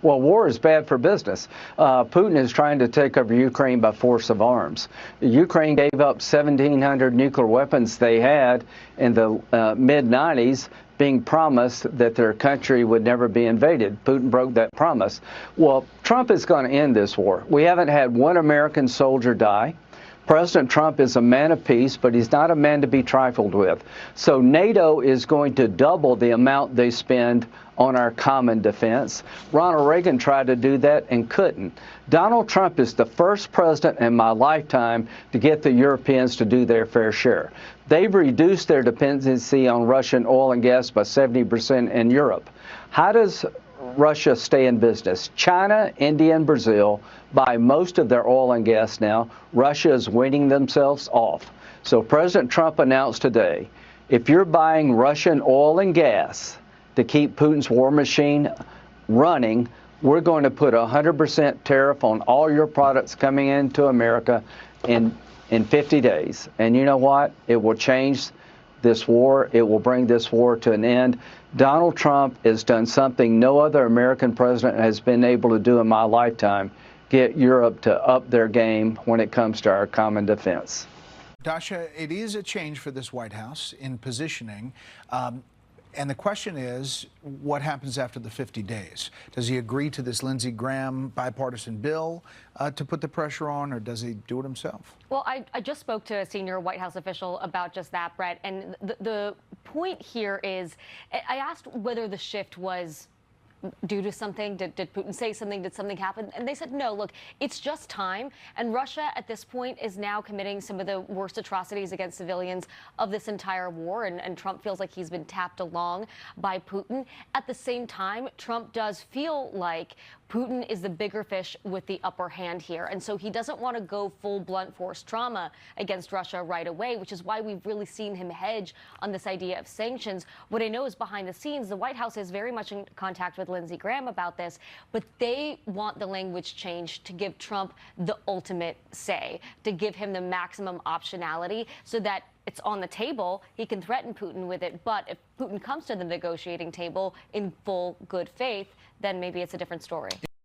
Well, war is bad for business. Putin is trying to take over Ukraine by force of arms. Ukraine gave up 1,700 nuclear weapons they had in the mid-90s, being promised that their country would never be invaded. Putin broke that promise. Well, Trump is going to end this war. We haven't had one American soldier die. President Trump is a man of peace, but he's not a man to be trifled with. So NATO is going to double the amount they spend on our common defense. Ronald Reagan tried to do that and couldn't. Donald Trump is the first president in my lifetime to get the Europeans to do their fair share. They've reduced their dependency on Russian oil and gas by 70% in Europe. How does Russia stay in business? China, India, and Brazil buy most of their oil and gas now. Russia is weaning themselves off. So President Trump announced today, if you're buying Russian oil and gas to keep Putin's war machine running, we're going to put a 100% tariff on all your products coming into America in 50 days. And you know what? It will change this war. It will bring this war to an end. Donald Trump has done something no other American president has been able to do in my lifetime: get Europe to up their game when it comes to our common defense. Dasha, it is a change for this White House in positioning. And the question is, what happens after the 50 days? Does he agree to this Lindsey Graham bipartisan bill to put the pressure on, or does he do it himself? Well, I just spoke to a senior White House official about just that, Brett. And the point here is, I asked whether the shift was due to something. Did Putin say something? Did something happen? And they said, no, look, it's just time. And Russia at this point is now committing some of the worst atrocities against civilians of this entire war. And Trump feels like he's been tapped along by Putin. At the same time, Trump does feel like Putin is the bigger fish with the upper hand here. And so he doesn't want to go full blunt force trauma against Russia right away, which is why we've really seen him hedge on this idea of sanctions. What I know is behind the scenes, the White House is very much in contact with Lindsey Graham about this, but they want the language changed to give Trump the ultimate say, to give him the maximum optionality so that it's on the table. He can threaten Putin with it, but if Putin comes to the negotiating table in full good faith, then maybe it's a different story.